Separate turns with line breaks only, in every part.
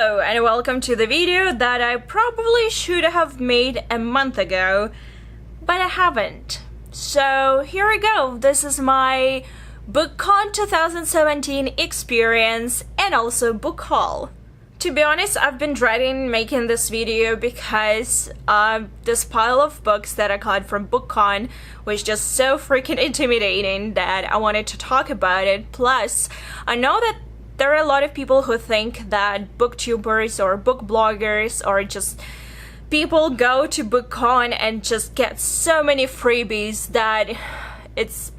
Hello and welcome to the video that I probably should have made a month ago, but I haven't. So here we go. This is my Bookcon 2017 experience and also book haul. To be honest, I've been dreading making this video because this pile of books that I got from Bookcon was just so freaking intimidating that I wanted to talk about it. Plus, I know that there are a lot of people who think that booktubers or book bloggers or just people go to Bookcon and just get so many freebies that it's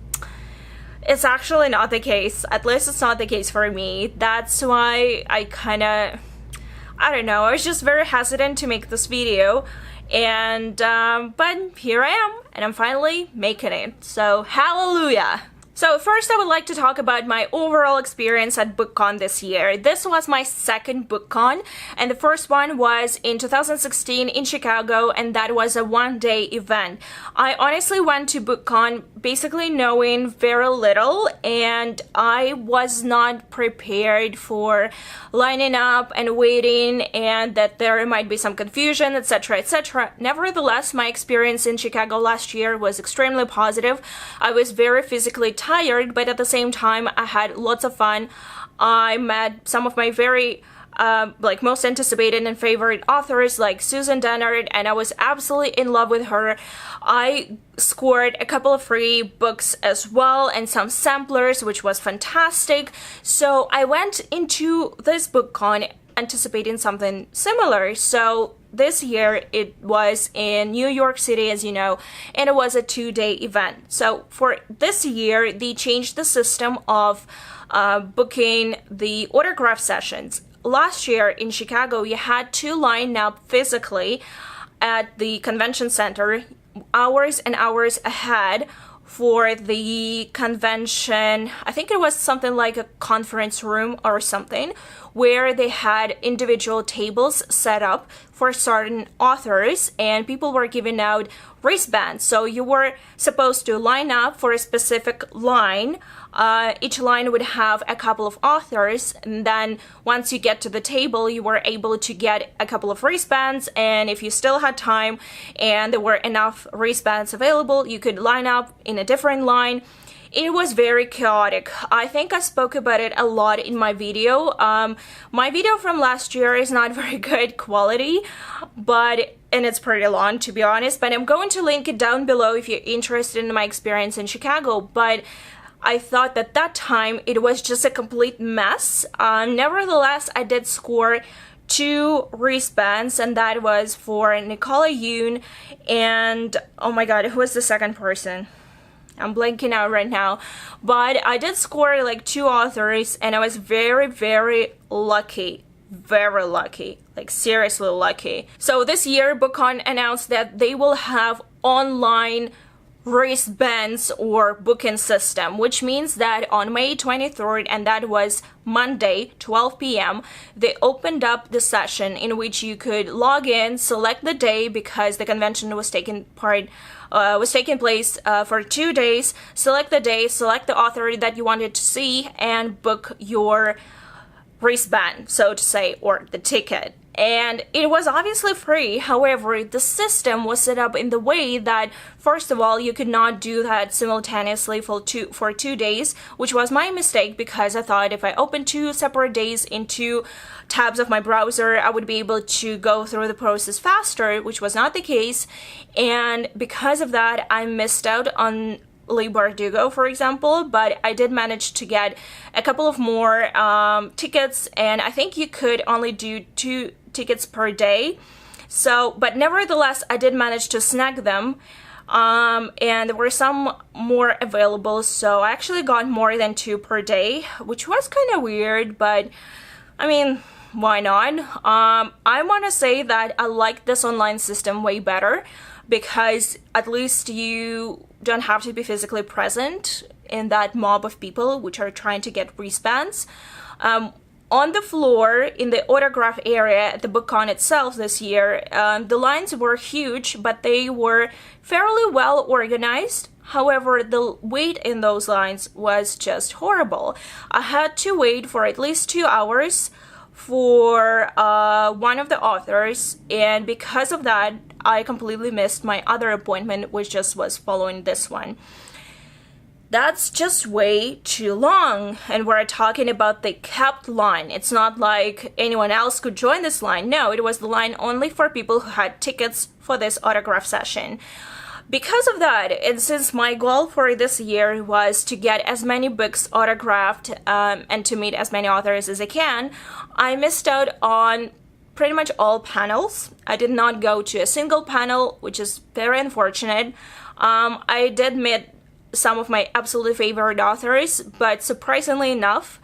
actually not the case. At least it's not the case for me. That's why I don't know, I was just very hesitant to make this video, and but here I am and I'm finally making it, so hallelujah. So first I would like to talk about my overall experience at Bookcon this year. This was my second Bookcon, and the first one was in 2016 in Chicago, and that was a one-day event. I honestly went to Bookcon basically knowing very little, and I was not prepared for lining up and waiting and that there might be some confusion, etc, etc. Nevertheless, my experience in Chicago last year was extremely positive. I was very physically tired, but at the same time I had lots of fun. I met some of my very most anticipated and favorite authors like Susan Dennard, and I was absolutely in love with her. I scored a couple of free books as well and some samplers, which was fantastic. So I went into this Bookcon anticipating something similar. So this year it was in New York City, as you know, and it was a two-day event. So for this year, they changed the system of booking the autograph sessions. Last year in Chicago, you had to line up physically at the convention center hours and hours ahead for the convention. I think it was something like a conference room or something, where they had individual tables set up for certain authors, and people were giving out wristbands. So you were supposed to line up for a specific line. Each line would have a couple of authors, and then once you get to the table, you were able to get a couple of wristbands, and if you still had time and there were enough wristbands available, you could line up in a different line. It was very chaotic. I think I spoke about it a lot in my video. My video from last year is not very good quality, and it's pretty long, to be honest, but I'm going to link it down below if you're interested in my experience in Chicago. But I thought that that time it was just a complete mess. Nevertheless, I did score 2 wristbands, and that was for Nicola Yoon and, oh my god, who was the second person? I'm blanking out right now, but I did score like 2 authors, and I was very, very lucky. Very lucky, like seriously lucky. So this year, Bookcon announced that they will have online wristbands or booking system, which means that on May 23rd, and that was Monday, 12 p.m., they opened up the session in which you could log in, select the day, because the convention was taking place for 2 days, select the day, select the author that you wanted to see, and book your wristband, so to say, or the ticket. And it was obviously free. However, the system was set up in the way that, first of all, you could not do that simultaneously for two days, which was my mistake, because I thought if I opened 2 separate days in 2 tabs of my browser, I would be able to go through the process faster, which was not the case. And because of that, I missed out on Leigh Bardugo, for example, but I did manage to get a couple of more tickets, and I think you could only do 2 tickets per day. So, but nevertheless, I did manage to snag them, and there were some more available, so I actually got more than 2 per day, which was kind of weird, but I mean, why not? I want to say that I like this online system way better, because at least you don't have to be physically present in that mob of people which are trying to get wristbands. On the floor in the autograph area at the Bookcon itself this year, the lines were huge, but they were fairly well organized. However, the wait in those lines was just horrible. I had to wait for at least 2 hours for one of the authors, and because of that, I completely missed my other appointment, which just was following this one. That's just way too long, and we're talking about the kept line. It's not like anyone else could join this line. No, it was the line only for people who had tickets for this autograph session. Because of that, and since my goal for this year was to get as many books autographed and to meet as many authors as I can, I missed out on pretty much all panels. I did not go to a single panel, which is very unfortunate. I did meet some of my absolutely favorite authors, but surprisingly enough,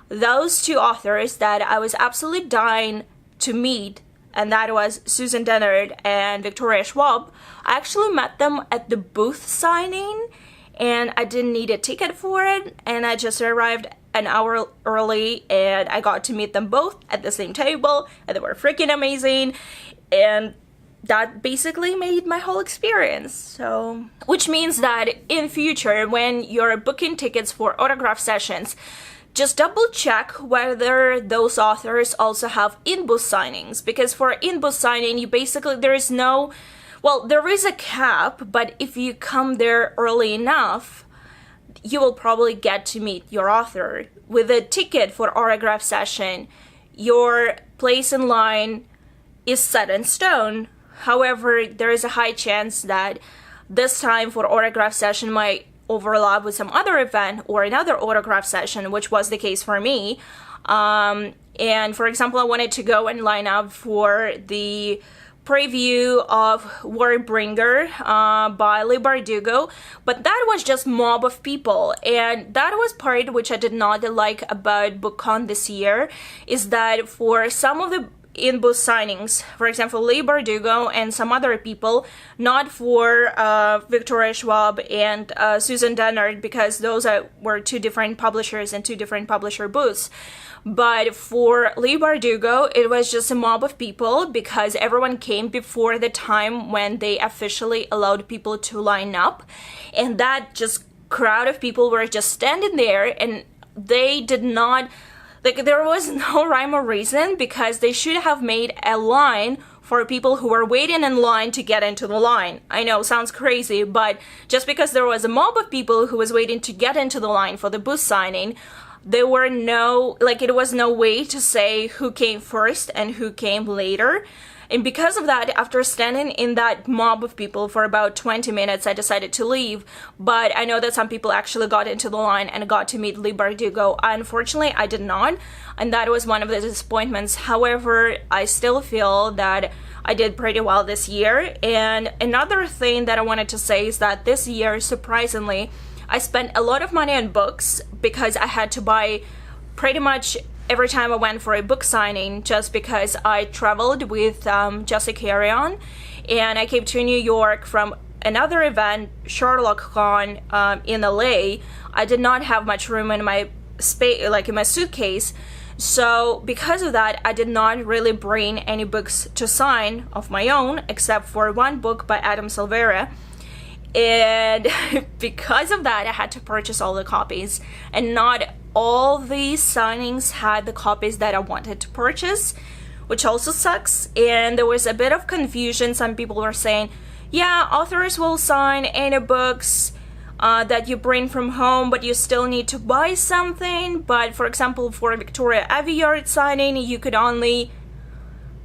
those two authors that I was absolutely dying to meet, and that was Susan Dennard and Victoria Schwab, I actually met them at the booth signing, and I didn't need a ticket for it, and I just arrived an hour early, and I got to meet them both at the same table, and they were freaking amazing, and that basically made my whole experience. So, which means that in future, when you're booking tickets for autograph sessions, just double check whether those authors also have in-booth signings, because for in-booth signing, you basically, there is a cap, but if you come there early enough, you will probably get to meet your author. With a ticket for autograph session, your place in line is set in stone. However, there is a high chance that this time for autograph session might overlap with some other event or another autograph session, which was the case for me. And for example, I wanted to go and line up for the preview of Warbringer by Leigh Bardugo, but that was just mob of people, and that was part which I did not like about Bookcon this year, is that for some of the in-booth signings, for example, Leigh Bardugo and some other people, not for Victoria Schwab and Susan Dennard, because those were two different publishers and two different publisher booths. But for Leigh Bardugo, it was just a mob of people because everyone came before the time when they officially allowed people to line up. And that just crowd of people were just standing there, and they did not, like, there was no rhyme or reason, because they should have made a line for people who were waiting in line to get into the line. I know, sounds crazy, but just because there was a mob of people who was waiting to get into the line for the booth signing, there were no, like, it was no way to say who came first and who came later. And because of that, after standing in that mob of people for about 20 minutes, I decided to leave. But I know that some people actually got into the line and got to meet Leigh Bardugo. Unfortunately, I did not, and that was one of the disappointments. However, I still feel that I did pretty well this year. And another thing that I wanted to say is that this year, surprisingly, I spent a lot of money on books because I had to buy pretty much every time I went for a book signing, just because I traveled with Jessica Carrion, and I came to New York from another event, SherlockCon, in LA. I did not have much room in my space, like in my suitcase. So because of that, I did not really bring any books to sign of my own, except for one book by Adam Silvera. And because of that, I had to purchase all the copies, and not all these signings had the copies that I wanted to purchase, which also sucks. And there was a bit of confusion. Some people were saying, yeah, authors will sign any books that you bring from home, but you still need to buy something. But for example, for Victoria Aveyard signing, you could only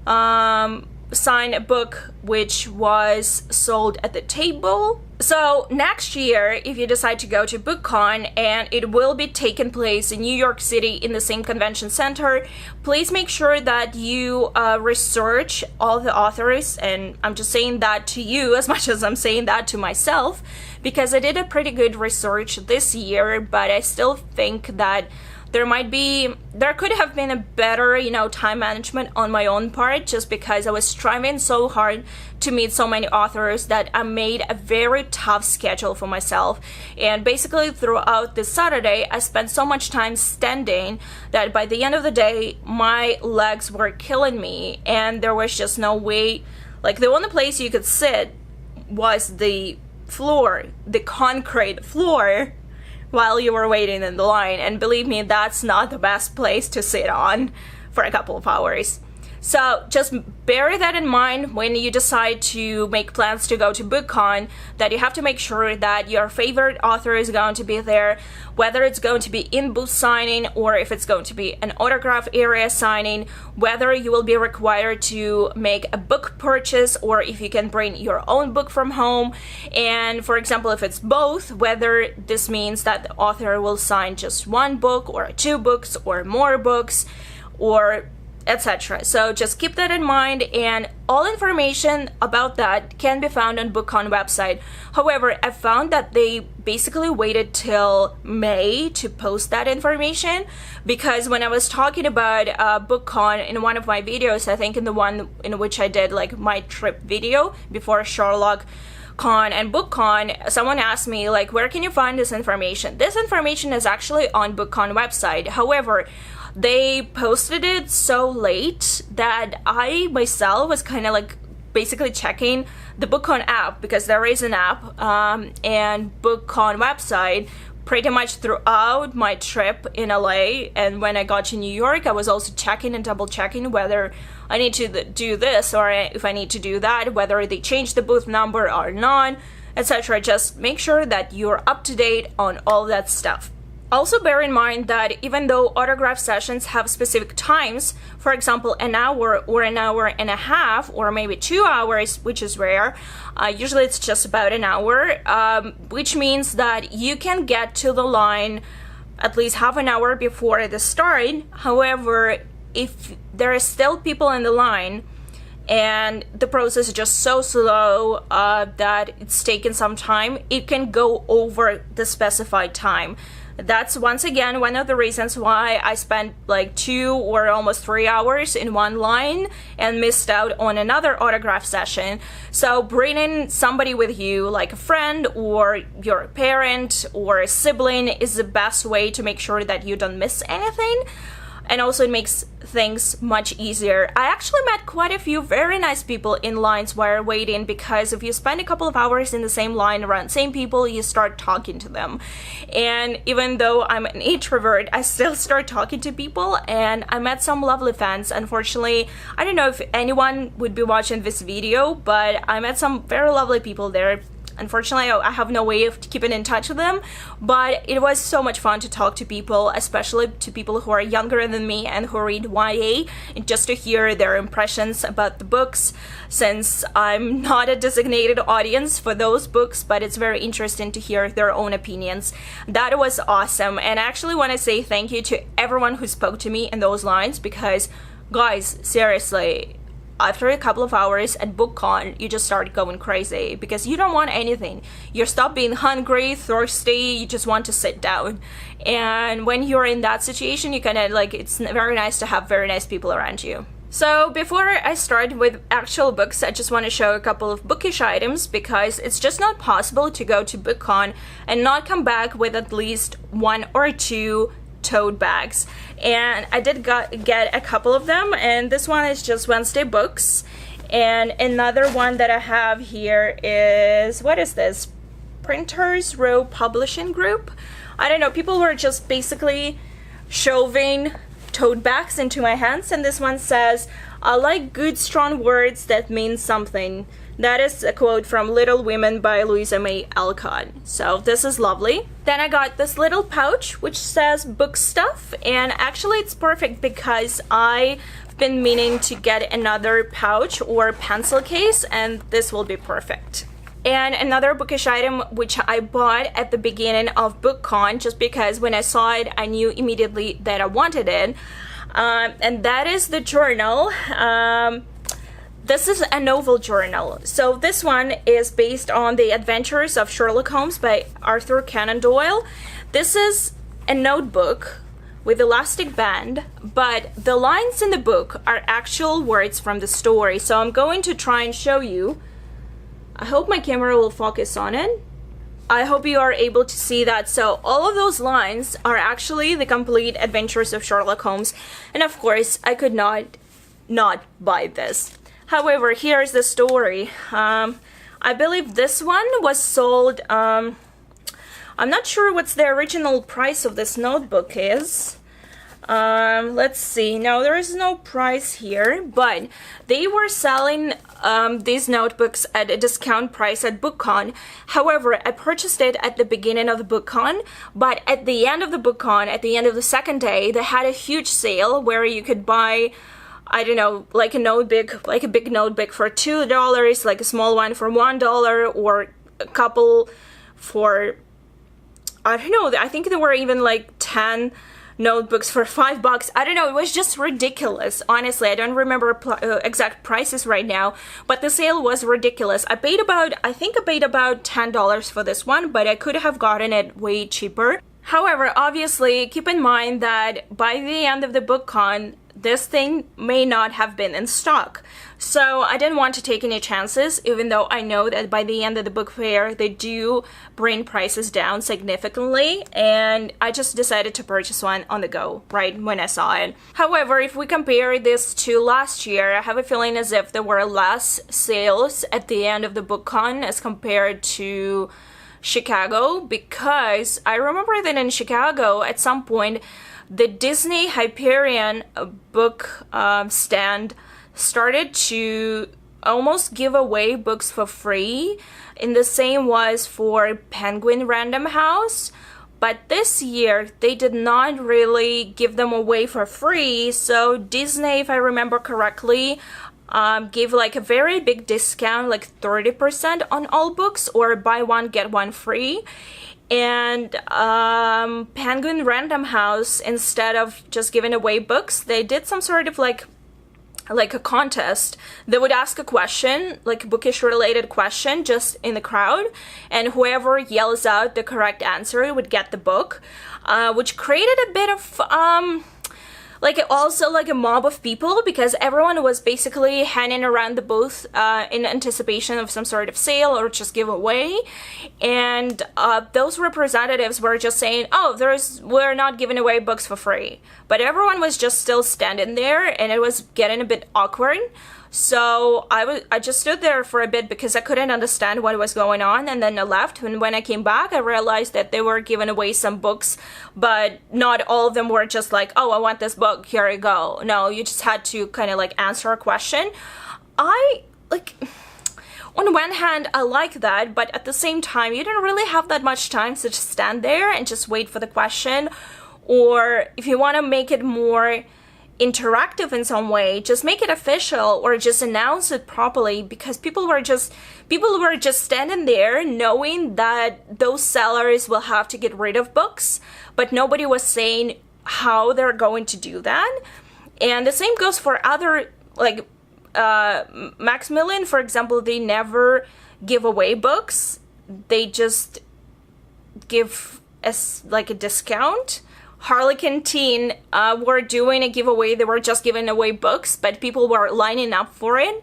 sign a book which was sold at the table. So next year, if you decide to go to Bookcon, and it will be taking place in New York City in the same convention center, please make sure that you research all the authors. And I'm just saying that to you as much as I'm saying that to myself, because I did a pretty good research this year, but I still think that there could have been a better, time management on my own part, just because I was striving so hard to meet so many authors that I made a very tough schedule for myself. And basically throughout this Saturday, I spent so much time standing that by the end of the day, my legs were killing me, and there was just no way, like, the only place you could sit was the floor, the concrete floor, while you were waiting in the line. And believe me, that's not the best place to sit on for a couple of hours. So just bear that in mind when you decide to make plans to go to Bookcon, that you have to make sure that your favorite author is going to be there, whether it's going to be in booth signing or if it's going to be an autograph area signing, whether you will be required to make a book purchase or if you can bring your own book from home. And for example, if it's both, whether this means that the author will sign just one book or 2 books or more books, or etc. So just keep that in mind, and all information about that can be found on Bookcon website. However, I found that they basically waited till May to post that information, because when I was talking about Bookcon in one of my videos, I think in the one in which I did like my trip video before Sherlock Con and Bookcon, someone asked me like, where can you find this information? This information is actually on Bookcon website. However, they posted it so late that I myself was kind of like basically checking the Bookcon app, because there is an app, and Bookcon website pretty much throughout my trip in LA. And when I got to New York, I was also checking and double checking whether I need to do this or if I need to do that, whether they changed the booth number or not, etc. Just make sure that you're up to date on all that stuff. Also bear in mind that even though autograph sessions have specific times, for example an hour or an hour and a half or maybe 2 hours, which is rare, usually it's just about an hour, which means that you can get to the line at least half an hour before the start. However, if there are still people in the line and the process is just so slow that it's taken some time, it can go over the specified time. That's once again one of the reasons why I spent like 2 or almost 3 hours in one line and missed out on another autograph session. So bringing somebody with you, like a friend or your parent or a sibling, is the best way to make sure that you don't miss anything. And also it makes things much easier. I actually met quite a few very nice people in lines while waiting, because if you spend a couple of hours in the same line around same people, you start talking to them. And even though I'm an introvert, I still start talking to people, and I met some lovely fans. Unfortunately, I don't know if anyone would be watching this video, but I met some very lovely people there. Unfortunately, I have no way of keeping in touch with them, but it was so much fun to talk to people, especially to people who are younger than me and who read YA, and just to hear their impressions about the books, since I'm not a designated audience for those books, but it's very interesting to hear their own opinions. That was awesome, and I actually want to say thank you to everyone who spoke to me in those lines, because, guys, seriously, after a couple of hours at Bookcon, you just start going crazy because you don't want anything. You stop being hungry, thirsty, you just want to sit down. And when you're in that situation, you kind of like, it's very nice to have very nice people around you. So before I start with actual books, I just want to show a couple of bookish items, because it's just not possible to go to Bookcon and not come back with at least 1 or 2 tote bags. And I did get a couple of them, and this one is just Wednesday Books, and another one that I have here is, what is this, Printers Row Publishing Group. I don't know, people were just basically shoving tote bags into my hands, and this one says, I like good strong words that mean something. That is a quote from Little Women by Louisa May Alcott. So this is lovely. Then I got this little pouch which says book stuff, and actually it's perfect because I've been meaning to get another pouch or pencil case, and this will be perfect. And another bookish item which I bought at the beginning of Bookcon, just because when I saw it I knew immediately that I wanted it, and that is the journal. This is a novel journal. So this one is based on the Adventures of Sherlock Holmes by Arthur Conan Doyle. This is a notebook with elastic band, but the lines in the book are actual words from the story. So I'm going to try and show you. I hope my camera will focus on it. I hope you are able to see that. So all of those lines are actually the complete Adventures of Sherlock Holmes. And of course, I could not buy this. However, here's the story. I believe this one was sold, I'm not sure what's the original price of this notebook is. Let's see. No, there is no price here, but they were selling these notebooks at a discount price at Bookcon. However, I purchased it at the beginning of the Bookcon, but at the end of the Bookcon, at the end of the second day, they had a huge sale where you could buy, I don't know, like a notebook, like a big notebook for $2, like a small one for $1, or a couple for, I don't know, I think there were even like 10 notebooks for $5. I don't know, it was just ridiculous. Honestly, I don't remember exact prices right now, but the sale was ridiculous. I think I paid about $10 for this one, but I could have gotten it way cheaper. However, obviously, keep in mind that by the end of the Bookcon, this thing may not have been in stock. So I didn't want to take any chances, even though I know that by the end of the book fair, they do bring prices down significantly, and I just decided to purchase one on the go, right when I saw it. However, if we compare this to last year, I have a feeling as if there were less sales at the end of the Bookcon as compared to Chicago, because I remember that in Chicago, at some point, the Disney Hyperion book stand started to almost give away books for free, and the same was for Penguin Random House. But this year, they did not really give them away for free, so Disney, if I remember correctly, gave like a very big discount, like 30% on all books, or buy one, get one free. And Penguin Random House, instead of just giving away books, they did some sort of like a contest. They would ask a question, like a bookish related question, just in the crowd, and whoever yells out the correct answer would get the book, which created a bit of also like a mob of people, because everyone was basically hanging around the booth in anticipation of some sort of sale or just giveaway. And those representatives were just saying, oh, we're not giving away books for free. But everyone was just still standing there, and it was getting a bit awkward. So I just stood there for a bit because I couldn't understand what was going on, and then I left. And when I came back, I realized that they were giving away some books, but not all of them were just like, oh, I want this book, here you go. No, you just had to kind of like answer a question. On one hand, I like that, but at the same time, you don't really have that much time to just stand there and just wait for the question. Or if you want to make it more interactive in some way, just make it official or just announce it properly, because people were just standing there knowing that those sellers will have to get rid of books, but nobody was saying how they're going to do that. And the same goes for other, like Macmillan, for example. They never give away books, they just give us like a discount. Harlequin Teen were doing a giveaway. They were just giving away books, but people were lining up for it,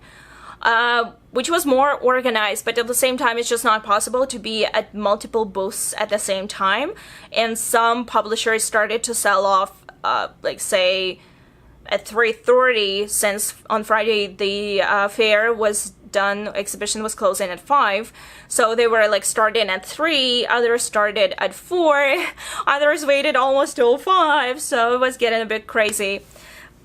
which was more organized. But at the same time, it's just not possible to be at multiple booths at the same time. And some publishers started to sell off, like say, at 3:30, since on Friday the fair was done, exhibition was closing at 5, so they were like starting at 3, others started at 4, others waited almost till 5, so it was getting a bit crazy.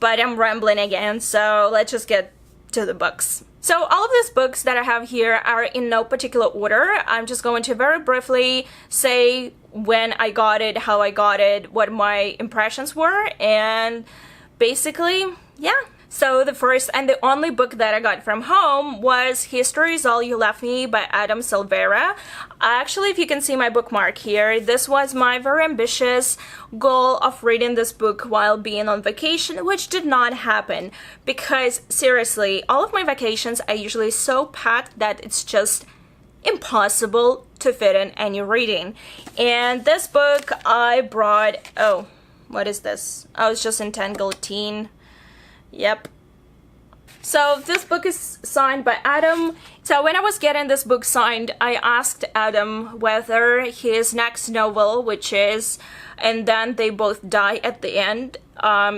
But I'm rambling again, so let's just get to the books. So all of these books that I have here are in no particular order. I'm just going to very briefly say when I got it, how I got it, what my impressions were, and basically, yeah. So the first and the only book that I got from home was History Is All You Left Me by Adam Silvera. Actually, if you can see my bookmark here, this was my very ambitious goal of reading this book while being on vacation, which did not happen, because seriously, all of my vacations are usually so packed that it's just impossible to fit in any reading. And this book I brought, oh, what is this? Oh, it's just Entangled Teen. Yep. So this book is signed by Adam. So when I was getting this book signed, I asked Adam whether his next novel, which is And Then They Both Die at the End,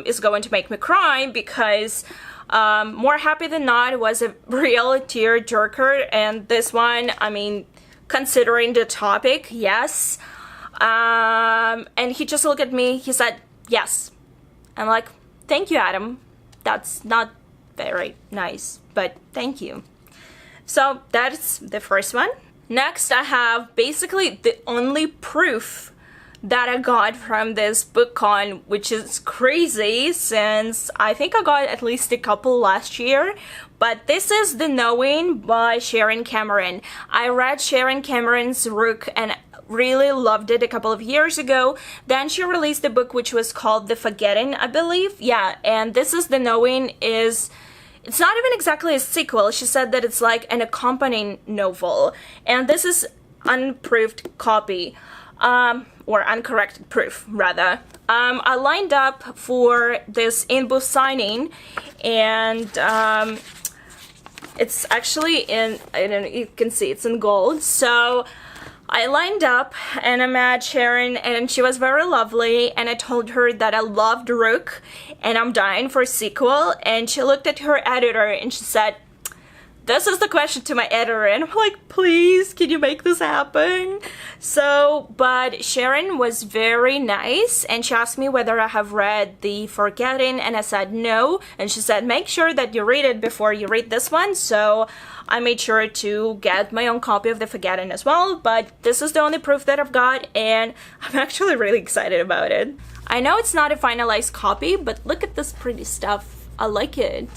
is going to make me cry, because More Happy Than Not was a real tear-jerker, and this one, I mean, considering the topic, yes. And he just looked at me, he said, yes. I'm like, thank you, Adam. That's not very nice, but thank you. So that's the first one. Next, I have basically the only proof that I got from this Bookcon, which is crazy since I think I got at least a couple last year. But this is The Knowing by Sharon Cameron. I read Sharon Cameron's Rook and really loved it a couple of years ago. Then she released a book which was called The Forgetting, I believe. Yeah, and this is The Knowing is... It's not even exactly a sequel. She said that it's like an accompanying novel. And this is unproofed copy. Or uncorrected proof, rather. I lined up for this in-booth signing, and it's actually in, I don't know, you can see it's in gold. So I lined up and I met Sharon, and she was very lovely, and I told her that I loved Rook and I'm dying for a sequel, and she looked at her editor and she said, this is the question to my editor, and I'm like, please, can you make this happen? So, but Sharon was very nice, and she asked me whether I have read The Forgetting, and I said no, and she said, make sure that you read it before you read this one. So I made sure to get my own copy of The Forgetting as well, but this is the only proof that I've got, and I'm actually really excited about it. I know it's not a finalized copy, but look at this pretty stuff. I like it.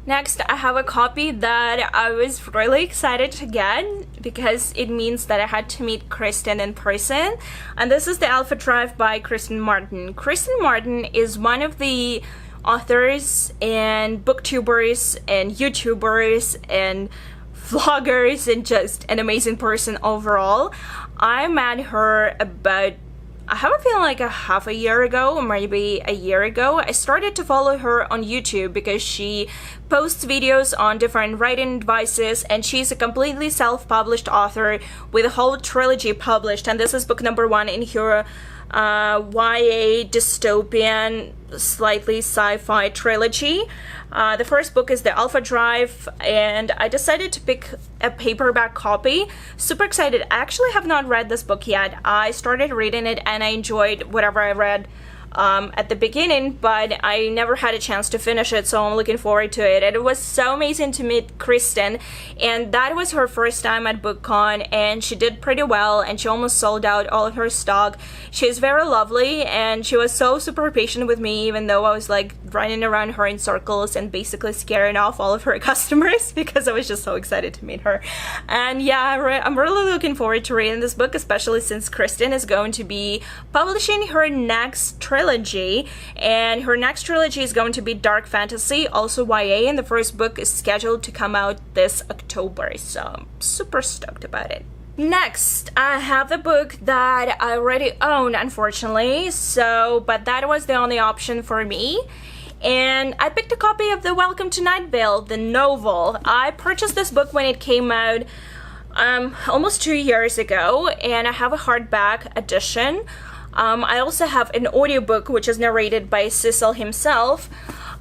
Next, I have a copy that I was really excited to get because it means that I had to meet Kristen in person. And this is the Alpha Drive by Kristen Martin. Kristen Martin is one of the authors and booktubers and YouTubers and vloggers and just an amazing person overall. I met her about, I have a feeling like a half a year ago, or maybe a year ago. I started to follow her on YouTube because she posts videos on different writing advices, and she's a completely self-published author with a whole trilogy published, and this is book number 1 in her YA dystopian, slightly sci-fi trilogy. The first book is The Alpha Drive, and I decided to pick a paperback copy. Super excited. I actually have not read this book yet. I started reading it and I enjoyed whatever I read at the beginning, but I never had a chance to finish it, so I'm looking forward to it. And it was so amazing to meet Kristen, and that was her first time at Bookcon, and she did pretty well, and she almost sold out all of her stock. She's very lovely, and she was so super patient with me, even though I was like running around her in circles and basically scaring off all of her customers because I was just so excited to meet her. And yeah, I'm really looking forward to reading this book, especially since Kristen is going to be publishing her next trilogy, and her next trilogy is going to be dark fantasy, also YA, and the first book is scheduled to come out this October, so I'm super stoked about it. Next, I have the book that I already own, unfortunately, but that was the only option for me. And I picked a copy of the Welcome to Night Vale, the novel. I purchased this book when it came out almost 2 years ago, and I have a hardback edition. I also have an audiobook which is narrated by Cecil himself.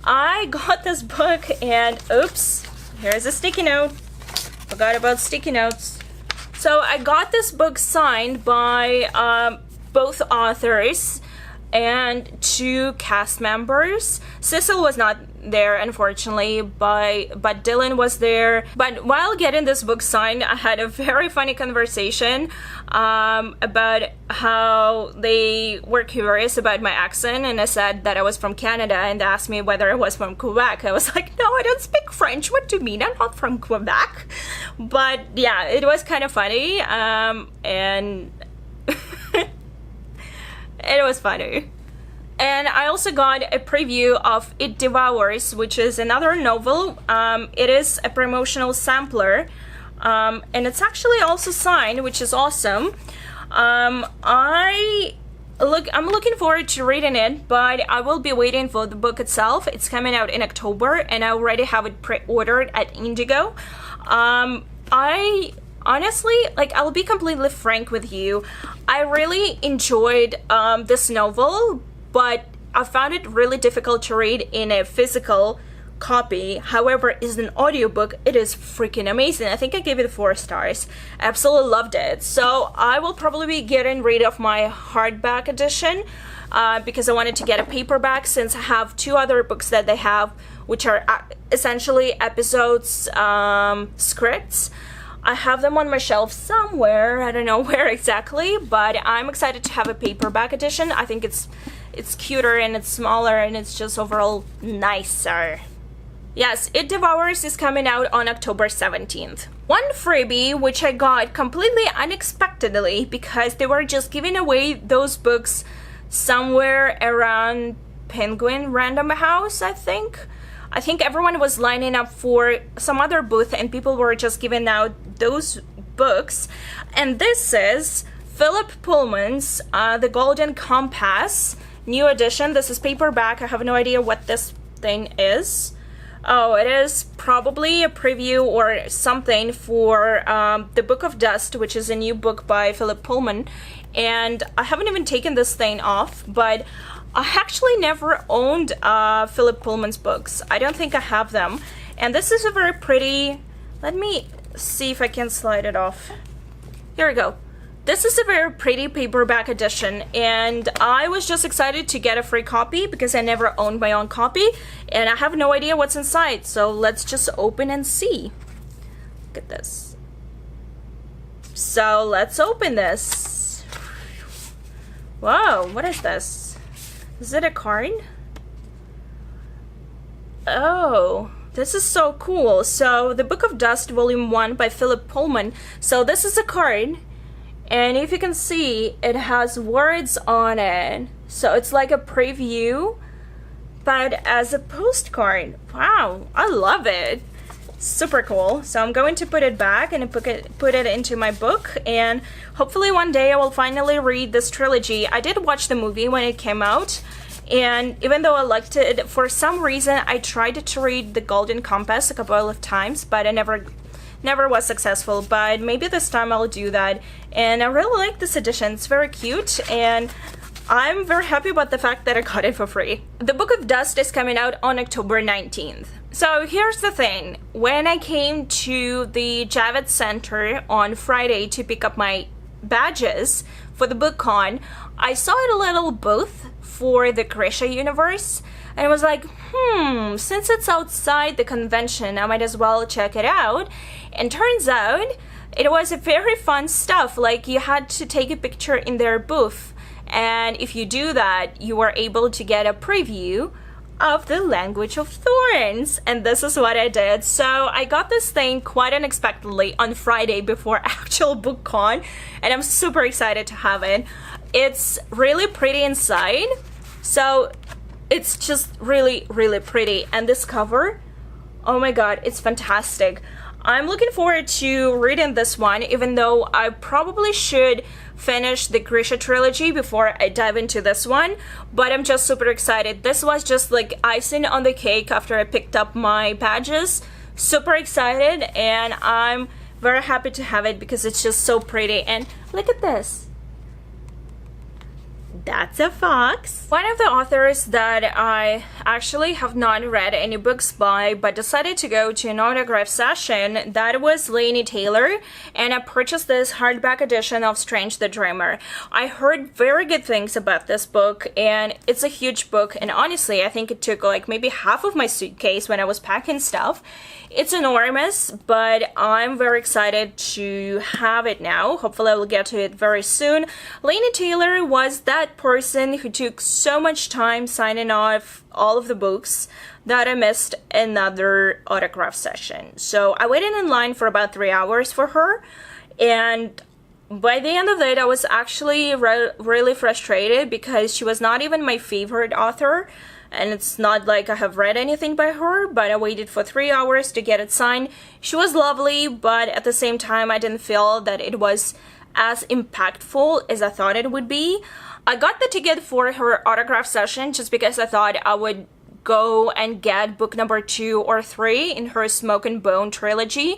I got this book and oops, here's a sticky note. Forgot about sticky notes. So I got this book signed by both authors and 2 cast members. Cecil was not there, unfortunately, but Dylan was there. But while getting this book signed, I had a very funny conversation about how they were curious about my accent, and I said that I was from Canada, and they asked me whether I was from Quebec. I was like, no, I don't speak French. What do you mean? I'm not from Quebec. But yeah, it was kind of funny, and it was funny. And I also got a preview of It Devours, which is another novel. It is a promotional sampler, and it's actually also signed, which is awesome. I'm looking forward to reading it, but I will be waiting for the book itself. It's coming out in October, and I already have it pre-ordered at Indigo. I honestly, like, I'll be completely frank with you, I really enjoyed this novel, but I found it really difficult to read in a physical copy, however, is an audiobook, it is freaking amazing. I think I gave it 4 stars. Absolutely loved it. So I will probably be getting rid of my hardback edition because I wanted to get a paperback, since I have 2 other books that they have, which are essentially episodes, scripts. I have them on my shelf somewhere. I don't know where exactly, but I'm excited to have a paperback edition. I think it's cuter and it's smaller and it's just overall nicer. Yes, It Devours is coming out on October 17th. One freebie which I got completely unexpectedly, because they were just giving away those books somewhere around Penguin Random House, I think. I think everyone was lining up for some other booth and people were just giving out those books. And this is Philip Pullman's The Golden Compass, new edition. This is paperback. I have no idea what this thing is. Oh, it is probably a preview or something for The Book of Dust, which is a new book by Philip Pullman. And I haven't even taken this thing off, but I actually never owned Philip Pullman's books. I don't think I have them. And this is a very pretty... Let me see if I can slide it off. Here we go. This is a very pretty paperback edition, and I was just excited to get a free copy because I never owned my own copy, and I have no idea what's inside, so let's just open and see. Look at this. So let's open this. Whoa, what is this? Is it a card? Oh, this is so cool. So, The Book of Dust, Volume 1 by Philip Pullman. So this is a card. And if you can see, it has words on it. So it's like a preview, but as a postcard. Wow, I love it. Super cool. So I'm going to put it back and put it into my book, and hopefully one day I will finally read this trilogy. I did watch the movie when it came out, and even though I liked it, for some reason I tried to read The Golden Compass a couple of times, but I never was successful. But maybe this time I'll do that. And I really like this edition. It's very cute, and I'm very happy about the fact that I got it for free. The Book of Dust is coming out on October 19th. So here's the thing. When I came to the Javits Center on Friday to pick up my badges for the Bookcon, I saw a little booth for the Grisha universe, and I was like, since it's outside the convention, I might as well check it out. And turns out it was a very fun stuff. Like, you had to take a picture in their booth, and if you do that, you are able to get a preview of The Language of Thorns, and this is what I did. So I got this thing quite unexpectedly on Friday before actual Bookcon, and I'm super excited to have it. It's really pretty inside, so it's just really, really pretty. And this cover, oh my god, it's fantastic. I'm looking forward to reading this one, even though I probably should finish the Grisha trilogy before I dive into this one, but I'm just super excited. This was just like icing on the cake after I picked up my badges. Super excited, and I'm very happy to have it because it's just so pretty. And look at this. That's a fox. One of the authors that I actually have not read any books by, but decided to go to an autograph session, that was Laini Taylor, and I purchased this hardback edition of Strange the Dreamer. I heard very good things about this book, and it's a huge book, and honestly, I think it took like maybe half of my suitcase when I was packing stuff. It's enormous, but I'm very excited to have it now. Hopefully I will get to it very soon. Laini Taylor was that person who took so much time signing off all of the books that I missed another autograph session. So I waited in line for about 3 hours for her, and by the end of it I was actually really frustrated because she was not even my favorite author. And it's not like I have read anything by her, but I waited for 3 hours to get it signed. She was lovely, but at the same time I didn't feel that it was as impactful as I thought it would be. I got the ticket for her autograph session just because I thought I would go and get book number 2 or 3 in her Smoke and Bone trilogy,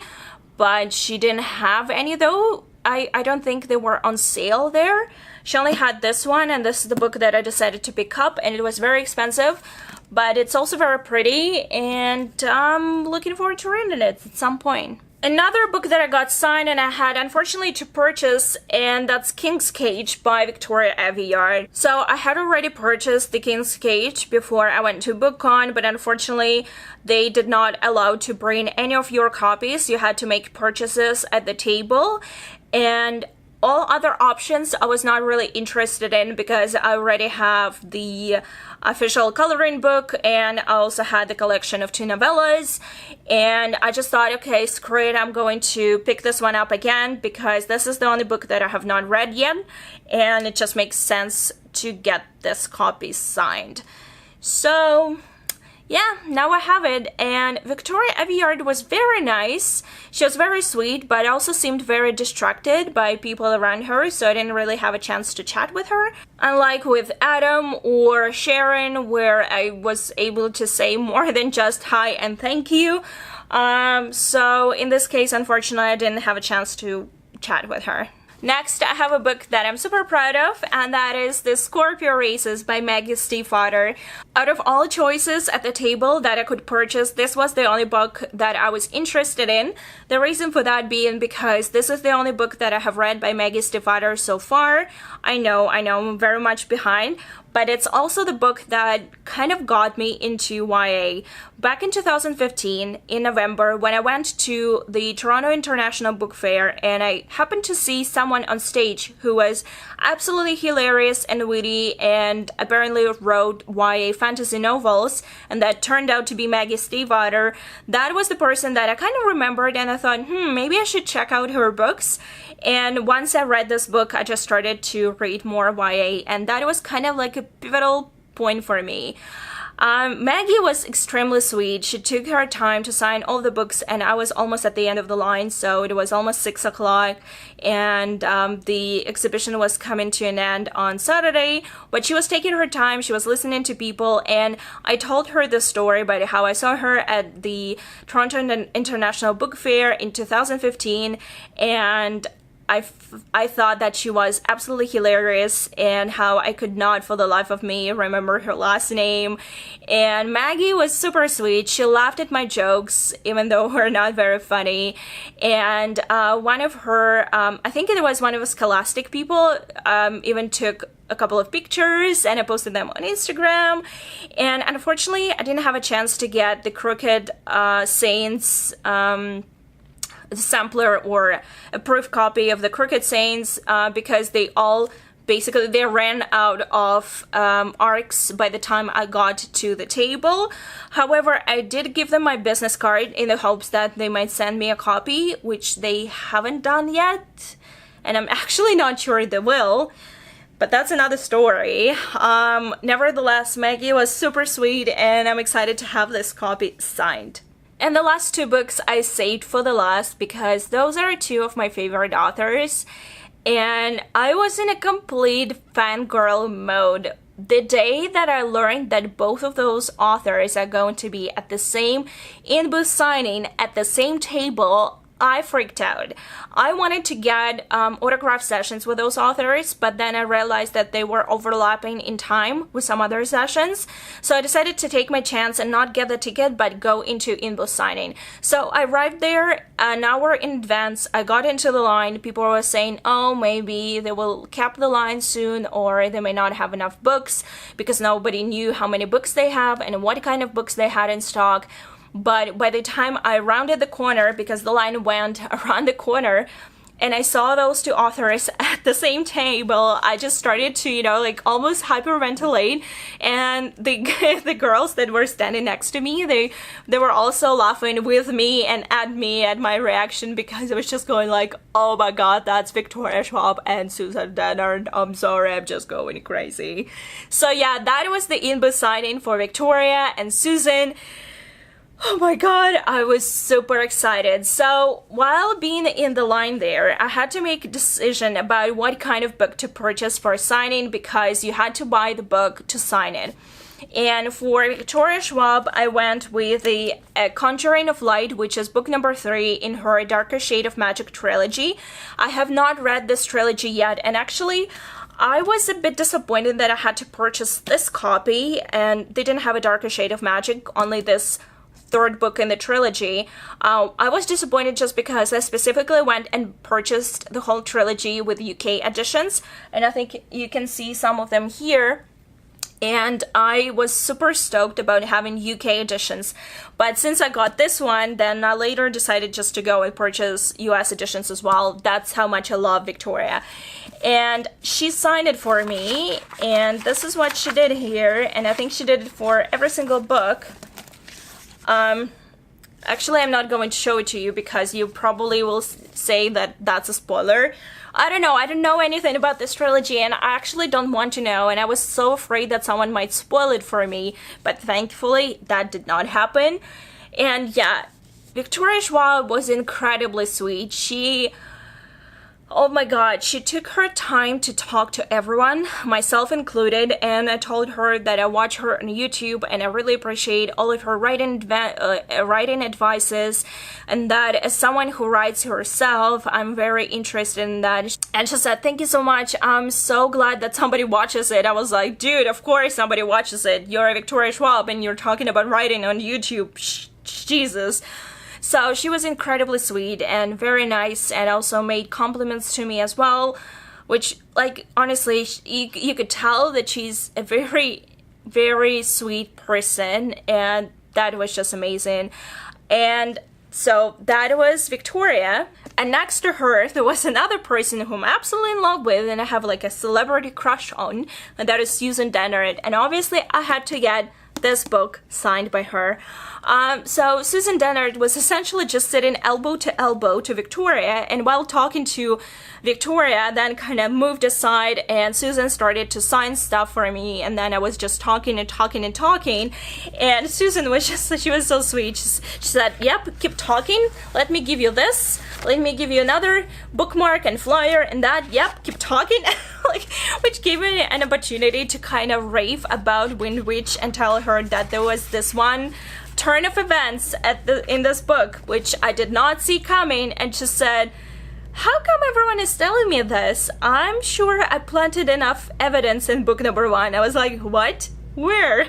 but she didn't have any though, I don't think they were on sale there. She only had this one, and this is the book that I decided to pick up, and it was very expensive, but it's also very pretty, and I'm looking forward to reading it at some point. Another book that I got signed and I had unfortunately to purchase, and that's King's Cage by Victoria Aveyard. So I had already purchased the King's Cage before I went to Bookcon, but unfortunately they did not allow to bring any of your copies. You had to make purchases at the table, and all other options I was not really interested in because I already have the official coloring book, and I also had the collection of 2 novellas, and I just thought, okay, screw it, I'm going to pick this one up again because this is the only book that I have not read yet, and it just makes sense to get this copy signed. So yeah, now I have it, and Victoria Aveyard was very nice. She was very sweet, but also seemed very distracted by people around her, so I didn't really have a chance to chat with her. Unlike with Adam or Sharon, where I was able to say more than just hi and thank you. So in this case, unfortunately, I didn't have a chance to chat with her. Next, I have a book that I'm super proud of, and that is The Scorpio Races by Maggie Stiefvater. Out of all choices at the table that I could purchase, this was the only book that I was interested in. The reason for that being because this is the only book that I have read by Maggie Stiefvater so far. I know, I'm very much behind, but it's also the book that kind of got me into YA. Back in 2015, in November, when I went to the Toronto International Book Fair, and I happened to see someone on stage who was absolutely hilarious and witty and apparently wrote YA fantasy novels, and that turned out to be Maggie Stiefvater. That was the person that I kind of remembered, and I thought, maybe I should check out her books. And once I read this book, I just started to read more YA, and that was kind of like a pivotal point for me. Maggie was extremely sweet. She took her time to sign all the books, and I was almost at the end of the line, so it was almost 6 o'clock, and the exhibition was coming to an end on Saturday, but she was taking her time, she was listening to people, and I told her the story about how I saw her at the Toronto International Book Fair in 2015, and I thought that she was absolutely hilarious, and how I could not for the life of me remember her last name. And Maggie was super sweet. She laughed at my jokes, even though we're not very funny. And one of her, I think it was one of the Scholastic people, even took a couple of pictures, and I posted them on Instagram. And unfortunately, I didn't have a chance to get the Crooked Saints sampler or a proof copy of the Crooked Saints because they ran out of arcs by the time I got to the table. However, I did give them my business card in the hopes that they might send me a copy, which they haven't done yet, and I'm actually not sure they will. But that's another story. Nevertheless, Maggie was super sweet, and I'm excited to have this copy signed. And the last 2 books I saved for the last because those are 2 of my favorite authors, and I was in a complete fangirl mode the day that I learned that both of those authors are going to be at the same in-booth signing at the same table. I freaked out. I wanted to get autograph sessions with those authors, but then I realized that they were overlapping in time with some other sessions, so I decided to take my chance and not get the ticket but go into in-booth signing. So I arrived there an hour in advance. I got into the line. People were saying, oh, maybe they will cap the line soon, or they may not have enough books because nobody knew how many books they have and what kind of books they had in stock. But by the time I rounded the corner, because the line went around the corner, and I saw those 2 authors at the same table, I just started to, like almost hyperventilate. And the girls that were standing next to me, they were also laughing with me and at my reaction, because I was just going like, oh my god, that's Victoria Schwab and Susan Dennard. I'm sorry, I'm just going crazy. So yeah, that was the in-booth signing for Victoria and Susan. Oh my god, I was super excited. So while being in the line there, I had to make a decision about what kind of book to purchase for signing, because you had to buy the book to sign it. And for Victoria Schwab, I went with the Conjuring of Light, which is book number 3 in her Darker Shade of Magic trilogy. I have not read this trilogy yet, and actually I was a bit disappointed that I had to purchase this copy and they didn't have a Darker Shade of Magic, only this 3rd book in the trilogy. I was disappointed just because I specifically went and purchased the whole trilogy with UK editions, and I think you can see some of them here. And I was super stoked about having UK editions. But since I got this one, then I later decided just to go and purchase US editions as well. That's how much I love Victoria. And she signed it for me, and this is what she did here, and I think she did it for every single book. Actually, I'm not going to show it to you because you probably will say that that's a spoiler. I don't know. I don't know anything about this trilogy, and I actually don't want to know, and I was so afraid that someone might spoil it for me, but thankfully that did not happen. And yeah, Victoria Schwab was incredibly sweet. Oh my god, she took her time to talk to everyone, myself included, and I told her that I watch her on YouTube and I really appreciate all of her writing advices, and that as someone who writes herself, I'm very interested in that. And she said, thank you so much, I'm so glad that somebody watches it. I was like, dude, of course somebody watches it. You're a Victoria Schwab and you're talking about writing on YouTube. Jesus. So she was incredibly sweet and very nice, and also made compliments to me as well, which, like, honestly, you could tell that she's a very, very sweet person, and that was just amazing. And so that was Victoria. And next to her, there was another person whom I'm absolutely in love with, and I have like a celebrity crush on, and that is Susan Dennard. And obviously I had to get this book signed by her. So Susan Dennard was essentially just sitting elbow to elbow to Victoria, and while talking to Victoria, then kind of moved aside, and Susan started to sign stuff for me, and then I was just talking and talking and talking, and Susan was just, she was so sweet. She said, yep, keep talking, let me give you this, let me give you another bookmark and flyer and that, yep, keep talking. Like, which gave me an opportunity to kind of rave about Wind Witch and tell her that there was this one turn of events in this book which I did not see coming, and she said, how come everyone is telling me this? I'm sure I planted enough evidence in book number 1. I was like, what? Where?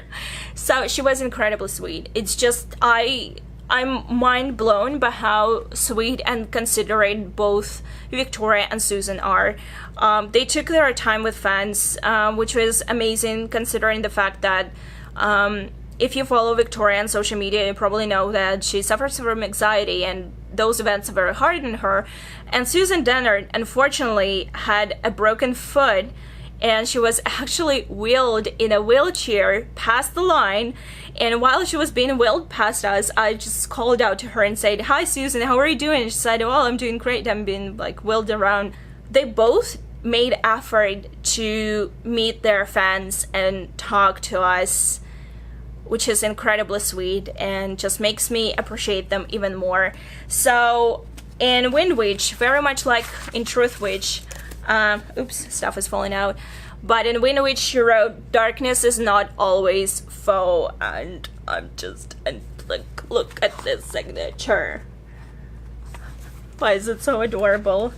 So she was incredibly sweet. It's just, I'm mind blown by how sweet and considerate both Victoria and Susan are. They took their time with fans, which was amazing considering the fact that if you follow Victoria on social media, you probably know that she suffers from anxiety, and those events are very hard on her. And Susan Dennard, unfortunately, had a broken foot, and she was actually wheeled in a wheelchair past the line. And while she was being wheeled past us, I just called out to her and said, hi Susan, how are you doing? And she said, well, I'm doing great, I'm being like wheeled around. They both made effort to meet their fans and talk to us, which is incredibly sweet and just makes me appreciate them even more. So in Wind Witch, very much like in Truth Witch, oops, stuff is falling out. But in Wind Witch, she wrote, darkness is not always foe, and like, look at this signature. Why is it so adorable?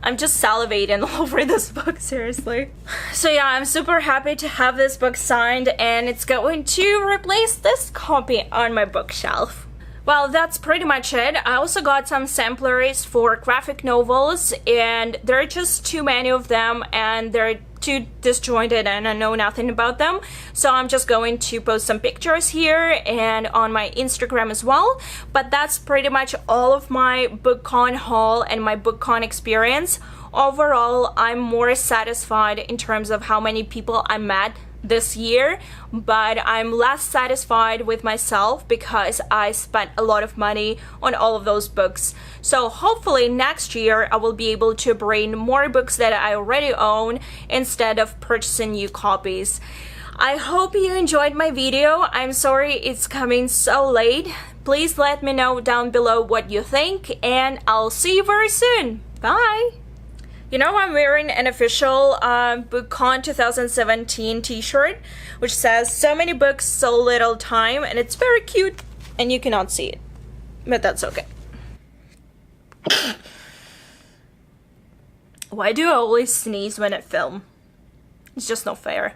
I'm just salivating all over this book, seriously. So yeah, I'm super happy to have this book signed, and it's going to replace this copy on my bookshelf. Well, that's pretty much it. I also got some samplers for graphic novels, and there are just too many of them, and they're too disjointed and I know nothing about them. So I'm just going to post some pictures here and on my Instagram as well. But that's pretty much all of my Bookcon haul and my Bookcon experience. Overall, I'm more satisfied in terms of how many people I met this year, but I'm less satisfied with myself because I spent a lot of money on all of those books. So hopefully next year I will be able to bring more books that I already own instead of purchasing new copies. I hope you enjoyed my video. I'm sorry it's coming so late. Please let me know down below what you think, and I'll see you very soon. Bye! You know, I'm wearing an official Bookcon 2017 t-shirt, which says so many books, so little time, and it's very cute, and you cannot see it, but that's okay. Why do I always sneeze when I film? It's just not fair.